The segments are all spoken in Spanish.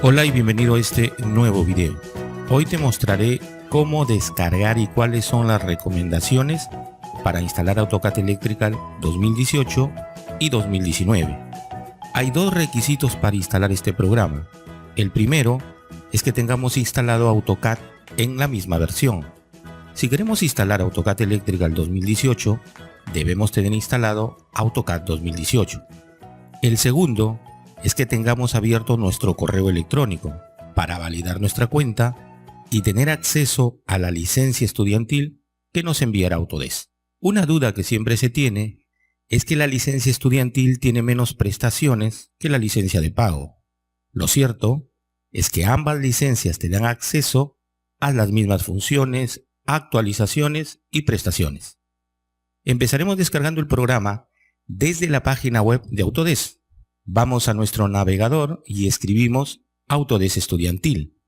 Hola y bienvenido a este nuevo video. Hoy te mostraré cómo descargar y cuáles son las recomendaciones para instalar AutoCAD Electrical 2018 y 2019. Hay dos requisitos para instalar este programa. El primero es que tengamos instalado AutoCAD en la misma versión. Si queremos instalar AutoCAD Electrical 2018, debemos tener instalado AutoCAD 2018. El segundo es que tengamos abierto nuestro correo electrónico para validar nuestra cuenta y tener acceso a la licencia estudiantil que nos enviará Autodesk. Una duda que siempre se tiene es que la licencia estudiantil tiene menos prestaciones que la licencia de pago. Lo cierto es que ambas licencias te dan acceso a las mismas funciones, actualizaciones y prestaciones. Empezaremos descargando el programa desde la página web de Autodesk. Vamos a nuestro navegador y escribimos Autodesk Estudiantil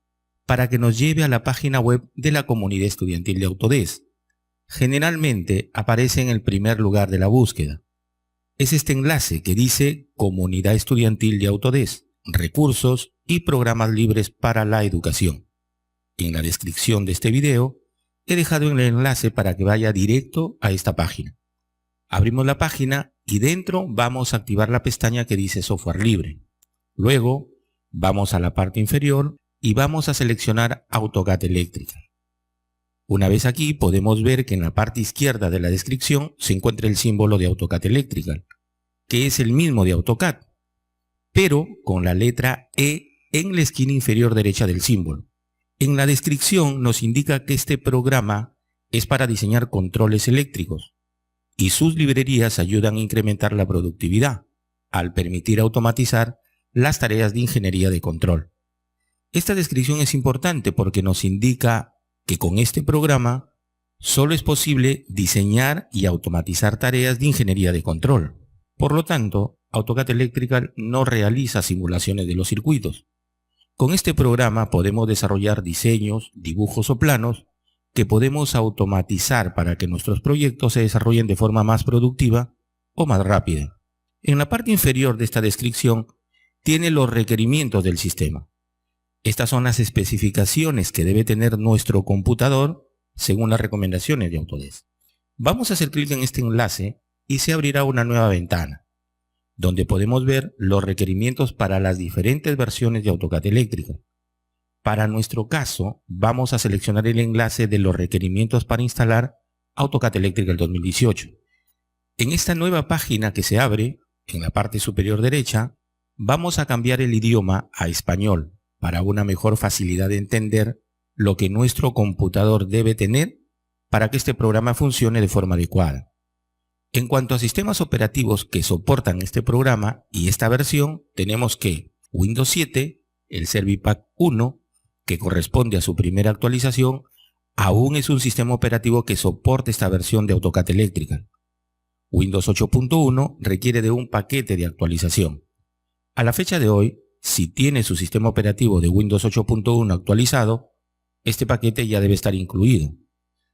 para que nos lleve a la página web de la comunidad estudiantil de Autodesk. Generalmente aparece en el primer lugar de la búsqueda. Es este enlace que dice Comunidad Estudiantil de Autodesk, recursos y programas libres para la educación. En la descripción de este video he dejado el enlace para que vaya directo a esta página. Abrimos la página y dentro vamos a activar la pestaña que dice Software Libre. Luego vamos a la parte inferior y vamos a seleccionar AutoCAD Electrical. Una vez aquí podemos ver que en la parte izquierda de la descripción se encuentra el símbolo de AutoCAD Electrical, que es el mismo de AutoCAD, pero con la letra E en la esquina inferior derecha del símbolo. En la descripción nos indica que este programa es para diseñar controles eléctricos y sus librerías ayudan a incrementar la productividad al permitir automatizar las tareas de ingeniería de control. Esta descripción es importante porque nos indica que con este programa solo es posible diseñar y automatizar tareas de ingeniería de control. Por lo tanto, AutoCAD Electrical no realiza simulaciones de los circuitos. Con este programa podemos desarrollar diseños, dibujos o planos que podemos automatizar para que nuestros proyectos se desarrollen de forma más productiva o más rápida. En la parte inferior de esta descripción tiene los requerimientos del sistema. Estas son las especificaciones que debe tener nuestro computador según las recomendaciones de Autodesk. Vamos a hacer clic en este enlace y se abrirá una nueva ventana, donde podemos ver los requerimientos para las diferentes versiones de AutoCAD Electrical. Para nuestro caso, vamos a seleccionar el enlace de los requerimientos para instalar AutoCAD Electrical 2018. En esta nueva página que se abre, en la parte superior derecha, vamos a cambiar el idioma a español para una mejor facilidad de entender lo que nuestro computador debe tener para que este programa funcione de forma adecuada. En cuanto a sistemas operativos que soportan este programa y esta versión, tenemos que Windows 7, el Servipack 1, que corresponde a su primera actualización, aún es un sistema operativo que soporta esta versión de AutoCAD Electrical. Windows 8.1 requiere de un paquete de actualización. A la fecha de hoy, si tiene su sistema operativo de Windows 8.1 actualizado, este paquete ya debe estar incluido.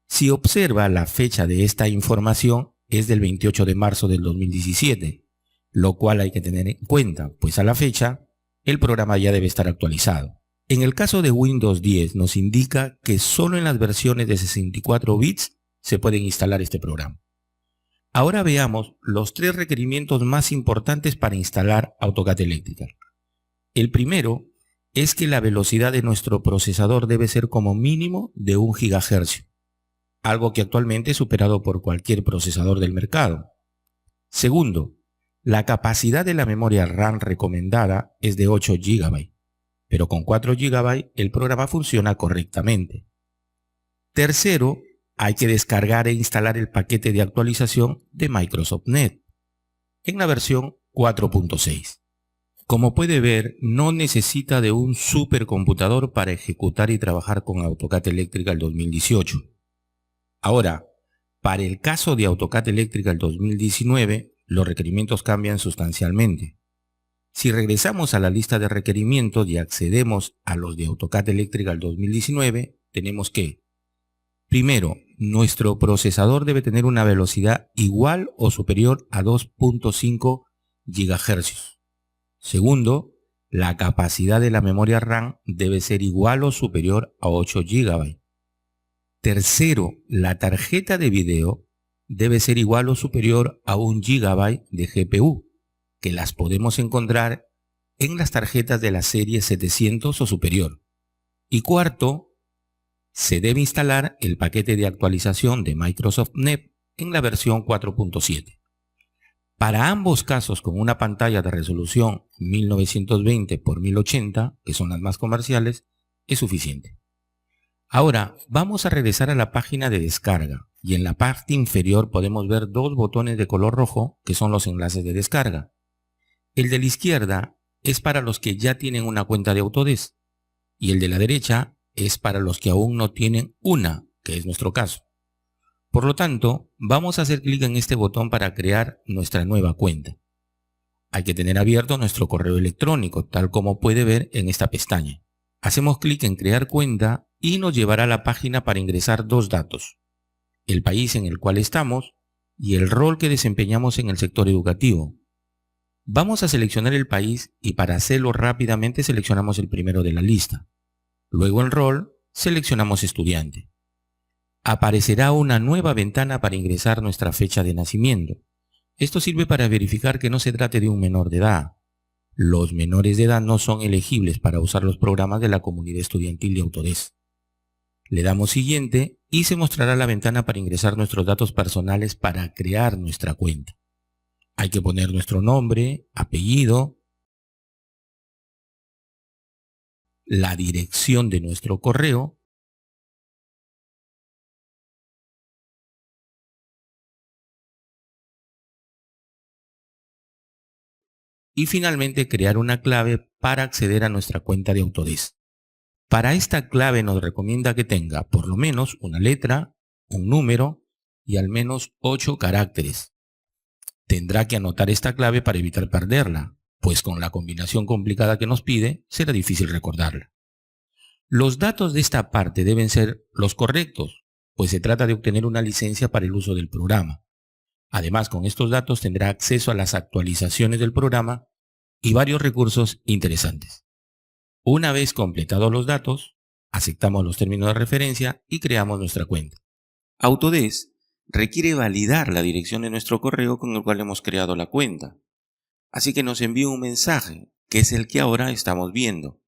Si observa la fecha de esta información, es del 28 de marzo del 2017, lo cual hay que tener en cuenta, pues a la fecha, el programa ya debe estar actualizado. En el caso de Windows 10 nos indica que solo en las versiones de 64 bits se puede instalar este programa. Ahora veamos los tres requerimientos más importantes para instalar AutoCAD Electrical. El primero es que la velocidad de nuestro procesador debe ser como mínimo de 1 GHz, algo que actualmente es superado por cualquier procesador del mercado. Segundo, la capacidad de la memoria RAM recomendada es de 8 GB. Pero con 4 GB el programa funciona correctamente. Tercero, hay que descargar e instalar el paquete de actualización de Microsoft Net en la versión 4.6. Como puede ver, no necesita de un supercomputador para ejecutar y trabajar con AutoCAD Electrical 2018. Ahora, para el caso de AutoCAD Electrical 2019, los requerimientos cambian sustancialmente. Si regresamos a la lista de requerimientos y accedemos a los de AutoCAD Electrical 2019, tenemos que, primero, nuestro procesador debe tener una velocidad igual o superior a 2.5 GHz. Segundo, La capacidad de la memoria RAM debe ser igual o superior a 8 GB. Tercero, la tarjeta de video debe ser igual o superior a 1 GB de GPU, que las podemos encontrar en las tarjetas de la serie 700 o superior. Y cuarto, se debe instalar el paquete de actualización de Microsoft NET en la versión 4.7. Para ambos casos, con una pantalla de resolución 1920 x 1080, que son las más comerciales, es suficiente. Ahora vamos a regresar a la página de descarga y en la parte inferior podemos ver dos botones de color rojo que son los enlaces de descarga. El de la izquierda es para los que ya tienen una cuenta de Autodesk y el de la derecha es para los que aún no tienen una, que es nuestro caso. Por lo tanto, vamos a hacer clic en este botón para crear nuestra nueva cuenta. Hay que tener abierto nuestro correo electrónico, tal como puede ver en esta pestaña. Hacemos clic en crear cuenta y nos llevará a la página para ingresar dos datos: el país en el cual estamos y el rol que desempeñamos en el sector educativo. Vamos a seleccionar el país y para hacerlo rápidamente seleccionamos el primero de la lista. Luego en rol seleccionamos estudiante. Aparecerá una nueva ventana para ingresar nuestra fecha de nacimiento. Esto sirve para verificar que no se trate de un menor de edad. Los menores de edad no son elegibles para usar los programas de la comunidad estudiantil de Autodesk. Le damos siguiente y se mostrará la ventana para ingresar nuestros datos personales para crear nuestra cuenta. Hay que poner nuestro nombre, apellido, la dirección de nuestro correo y finalmente crear una clave para acceder a nuestra cuenta de Autodesk. Para esta clave nos recomienda que tenga por lo menos una letra, un número y al menos 8 caracteres. Tendrá que anotar esta clave para evitar perderla, pues con la combinación complicada que nos pide será difícil recordarla. Los datos de esta parte deben ser los correctos, pues se trata de obtener una licencia para el uso del programa. Además, con estos datos tendrá acceso a las actualizaciones del programa y varios recursos interesantes. Una vez completados los datos, aceptamos los términos de referencia y creamos nuestra cuenta. Autodesk requiere validar la dirección de nuestro correo con el cual hemos creado la cuenta. Así que nos envía un mensaje, que es el que ahora estamos viendo.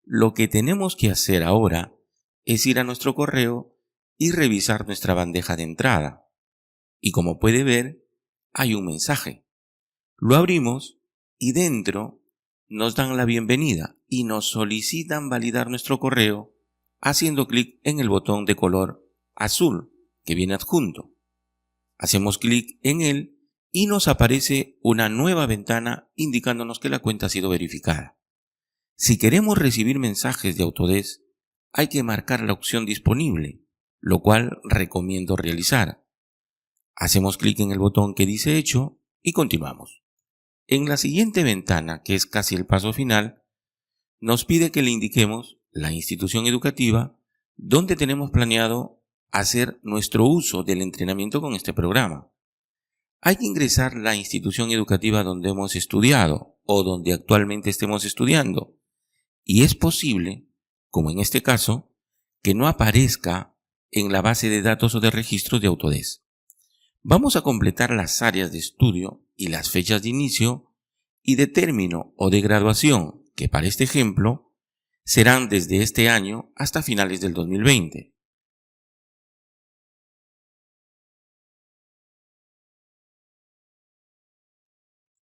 Lo que tenemos que hacer ahora es ir a nuestro correo y revisar nuestra bandeja de entrada. Y como puede ver, hay un mensaje. Lo abrimos y dentro nos dan la bienvenida y nos solicitan validar nuestro correo haciendo clic en el botón de color azul que viene adjunto. Hacemos clic en él y nos aparece una nueva ventana indicándonos que la cuenta ha sido verificada. Si queremos recibir mensajes de Autodesk, hay que marcar la opción disponible, lo cual recomiendo realizar. Hacemos clic en el botón que dice hecho y continuamos. En la siguiente ventana, que es casi el paso final, nos pide que le indiquemos la institución educativa donde tenemos planeado hacer nuestro uso del entrenamiento con este programa. Hay que ingresar la institución educativa donde hemos estudiado o donde actualmente estemos estudiando. Y es posible, como en este caso, que no aparezca en la base de datos o de registros de Autodesk. Vamos a completar las áreas de estudio y las fechas de inicio y de término o de graduación, que para este ejemplo serán desde este año hasta finales del 2020.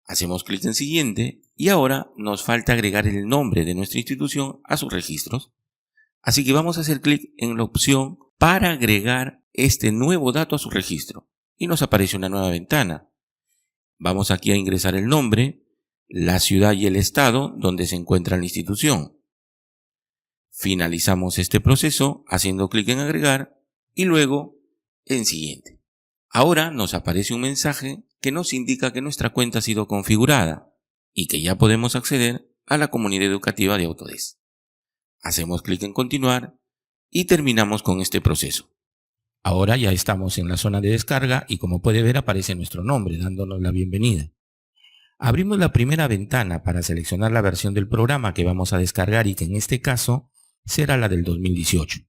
Hacemos clic en siguiente y ahora nos falta agregar el nombre de nuestra institución a sus registros. Así que vamos a hacer clic en la opción para agregar este nuevo dato a su registro y nos aparece una nueva ventana. Vamos aquí a ingresar el nombre, la ciudad y el estado donde se encuentra la institución. Finalizamos este proceso haciendo clic en agregar y luego en siguiente. Ahora nos aparece un mensaje que nos indica que nuestra cuenta ha sido configurada y que ya podemos acceder a la comunidad educativa de Autodesk. Hacemos clic en continuar y terminamos con este proceso. Ahora ya estamos en la zona de descarga y como puede ver aparece nuestro nombre dándonos la bienvenida. Abrimos la primera ventana para seleccionar la versión del programa que vamos a descargar y que en este caso será la del 2018.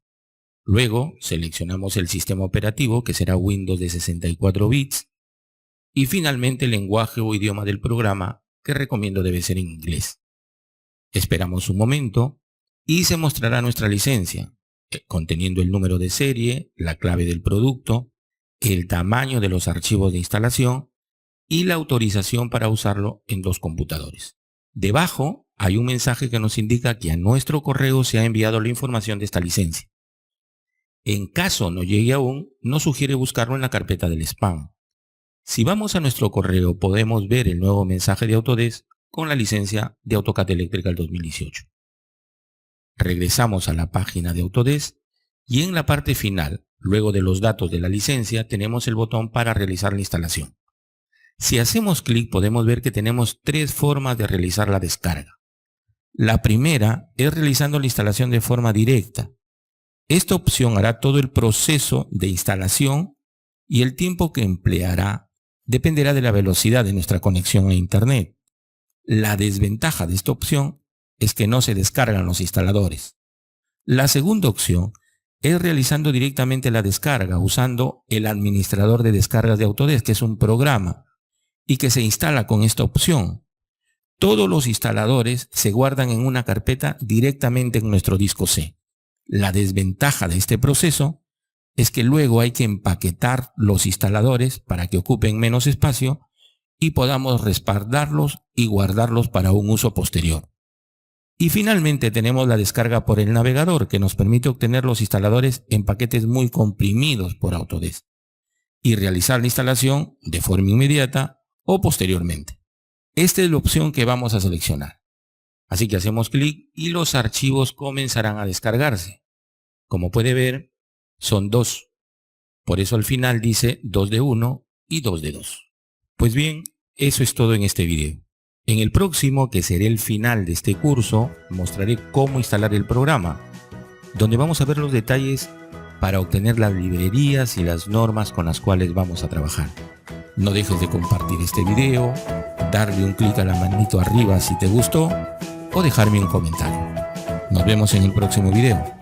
Luego seleccionamos el sistema operativo, que será Windows de 64 bits. Y finalmente el lenguaje o idioma del programa, que recomiendo debe ser en inglés. Esperamos un momento y se mostrará nuestra licencia, conteniendo el número de serie, la clave del producto, el tamaño de los archivos de instalación y la autorización para usarlo en 2 computadores. Debajo hay un mensaje que nos indica que a nuestro correo se ha enviado la información de esta licencia. En caso no llegue aún, nos sugiere buscarlo en la carpeta del spam. Si vamos a nuestro correo, podemos ver el nuevo mensaje de Autodesk con la licencia de AutoCAD Electrical 2018. Regresamos a la página de Autodesk y en la parte final, luego de los datos de la licencia, tenemos el botón para realizar la instalación. Si hacemos clic, podemos ver que tenemos 3 formas de realizar la descarga. La primera es realizando la instalación de forma directa. Esta opción hará todo el proceso de instalación y el tiempo que empleará dependerá de la velocidad de nuestra conexión a Internet. La desventaja de esta opción es que no se descargan los instaladores. La segunda opción es realizando directamente la descarga usando el administrador de descargas de Autodesk, que es un programa y que se instala con esta opción. Todos los instaladores se guardan en una carpeta directamente en nuestro disco C. La desventaja de este proceso es que luego hay que empaquetar los instaladores para que ocupen menos espacio y podamos respaldarlos y guardarlos para un uso posterior. Y finalmente tenemos la descarga por el navegador, que nos permite obtener los instaladores en paquetes muy comprimidos por Autodesk y realizar la instalación de forma inmediata o posteriormente. Esta es la opción que vamos a seleccionar. Así que hacemos clic y los archivos comenzarán a descargarse. Como puede ver, son 2. Por eso al final dice 2 de 1 y 2 de 2. Pues bien, eso es todo en este video. En el próximo, que será el final de este curso, mostraré cómo instalar el programa, donde vamos a ver los detalles para obtener las librerías y las normas con las cuales vamos a trabajar. No dejes de compartir este video, darle un clic a la manito arriba si te gustó o dejarme un comentario. Nos vemos en el próximo video.